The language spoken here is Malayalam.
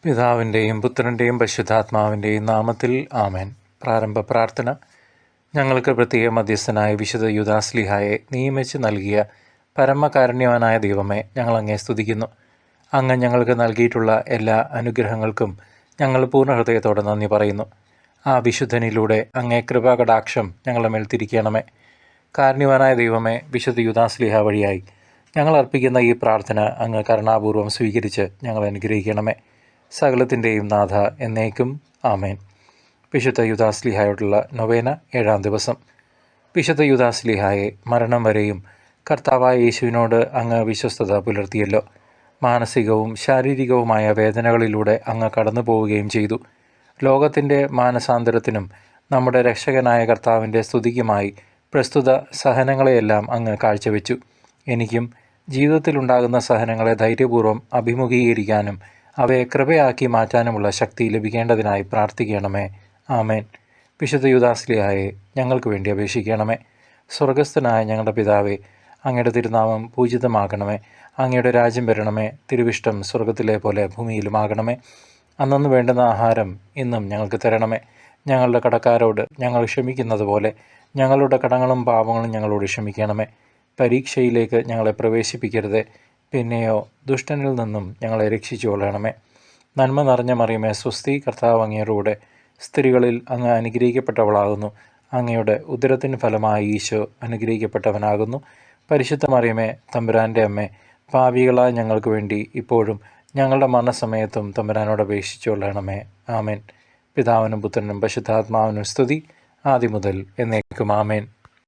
പിതാവിൻ്റെയും പുത്രൻ്റെയും പരിശുദ്ധാത്മാവിൻ്റെയും നാമത്തിൽ ആമേൻ. പ്രാരംഭ പ്രാർത്ഥന. ഞങ്ങൾക്ക് പ്രത്യേക മധ്യസ്ഥനായ വിശുദ്ധ യൂദാസ്ലീഹായെ നിയമിച്ച് നൽകിയ പരമകാരുണ്യവാനായ ദൈവമേ, ഞങ്ങളങ്ങേ സ്തുതിക്കുന്നു. അങ്ങ് ഞങ്ങൾക്ക് നൽകിയിട്ടുള്ള എല്ലാ അനുഗ്രഹങ്ങൾക്കും ഞങ്ങൾ പൂർണ്ണ ഹൃദയത്തോടെ നന്ദി പറയുന്നു. ആ വിശുദ്ധനിലൂടെ അങ്ങേ കൃപാകടാക്ഷം ഞങ്ങളുടെ മേൽ തിരിക്കണമേ. കാരുണ്യവാനായ ദൈവമേ, വിശുദ്ധ യൂദാസ്ലീഹ വഴിയായി ഞങ്ങൾ അർപ്പിക്കുന്ന ഈ പ്രാർത്ഥന അങ്ങ് കരുണാപൂർവ്വം സ്വീകരിച്ച് ഞങ്ങൾ അനുഗ്രഹിക്കണമേ. സകലത്തിൻ്റെയും നാഥ എന്നേക്കും ആമേൻ. വിശുദ്ധ യൂദാസ്ലീഹായോടുള്ള നൊവേന 7-ാം ദിവസം. വിശുദ്ധ യൂദാസ്ലീഹായെ മരണം വരെയും കർത്താവായ യേശുവിനോട് അങ്ങ് വിശ്വസ്തത പുലർത്തിയല്ലോ. മാനസികവും ശാരീരികവുമായ വേദനകളിലൂടെ അങ്ങ് കടന്നു പോവുകയും ചെയ്തു. ലോകത്തിൻ്റെ മാനസാന്തരത്തിനും നമ്മുടെ രക്ഷകനായ കർത്താവിൻ്റെ സ്തുതിക്കുമായി പ്രസ്തുത സഹനങ്ങളെയെല്ലാം അങ്ങ് കാഴ്ചവെച്ചു. എനിക്കും ജീവിതത്തിലുണ്ടാകുന്ന സഹനങ്ങളെ ധൈര്യപൂർവ്വം അഭിമുഖീകരിക്കാനും അവയെ കൃപയാക്കി മാറ്റാനുമുള്ള ശക്തി ലഭിക്കേണ്ടതിനായി പ്രാർത്ഥിക്കണമേ. ആമേൻ. വിശുദ്ധ യൂദാസ്ലീഹായെ ഞങ്ങൾക്ക് വേണ്ടി അപേക്ഷിക്കണമേ. സ്വർഗസ്ഥനായ ഞങ്ങളുടെ പിതാവേ, അങ്ങയുടെ തിരുനാമം പൂജിതമാകണമേ. അങ്ങയുടെ രാജ്യം വരണമേ. തിരുവിഷ്ടം സ്വർഗത്തിലെ പോലെ ഭൂമിയിലുമാകണമേ. അന്നന്ന് വേണ്ടുന്ന ആഹാരം ഇന്നും ഞങ്ങൾക്ക് തരണമേ. ഞങ്ങളുടെ കടക്കാരോട് ഞങ്ങൾ ക്ഷമിക്കുന്നത് പോലെ ഞങ്ങളുടെ കടങ്ങളും പാപങ്ങളും ഞങ്ങളോട് ക്ഷമിക്കണമേ. പരീക്ഷയിലേക്ക് ഞങ്ങളെ പ്രവേശിപ്പിക്കരുതേ, പിന്നെയോ ദുഷ്ടനിൽ നിന്നും ഞങ്ങളെ രക്ഷിച്ചു കൊള്ളണമേ. നന്മ നിറഞ്ഞ മറിയമേ, സ്വസ്തി, കർത്താവ് അങ്ങയോടുകൂടെ സ്ത്രീകളിൽ അങ്ങ് അനുഗ്രഹിക്കപ്പെട്ടവളാകുന്നു. അങ്ങയുടെ ഉദരത്തിന് ഫലമായി ഈശോ അനുഗ്രഹിക്കപ്പെട്ടവനാകുന്നു. പരിശുദ്ധ മറിയമേ, തമ്പുരാൻ്റെ അമ്മേ, പാപികളായ ഞങ്ങൾക്ക് വേണ്ടി ഇപ്പോഴും ഞങ്ങളുടെ മരണസമയത്തും തമ്പുരാനോട് അപേക്ഷിച്ചു കൊള്ളണമേ. ആമേൻ. പിതാവിനും പുത്രനും പരിശുദ്ധാത്മാവിനും സ്തുതി, ആദിമുതൽ എന്നേക്കും ആമേൻ.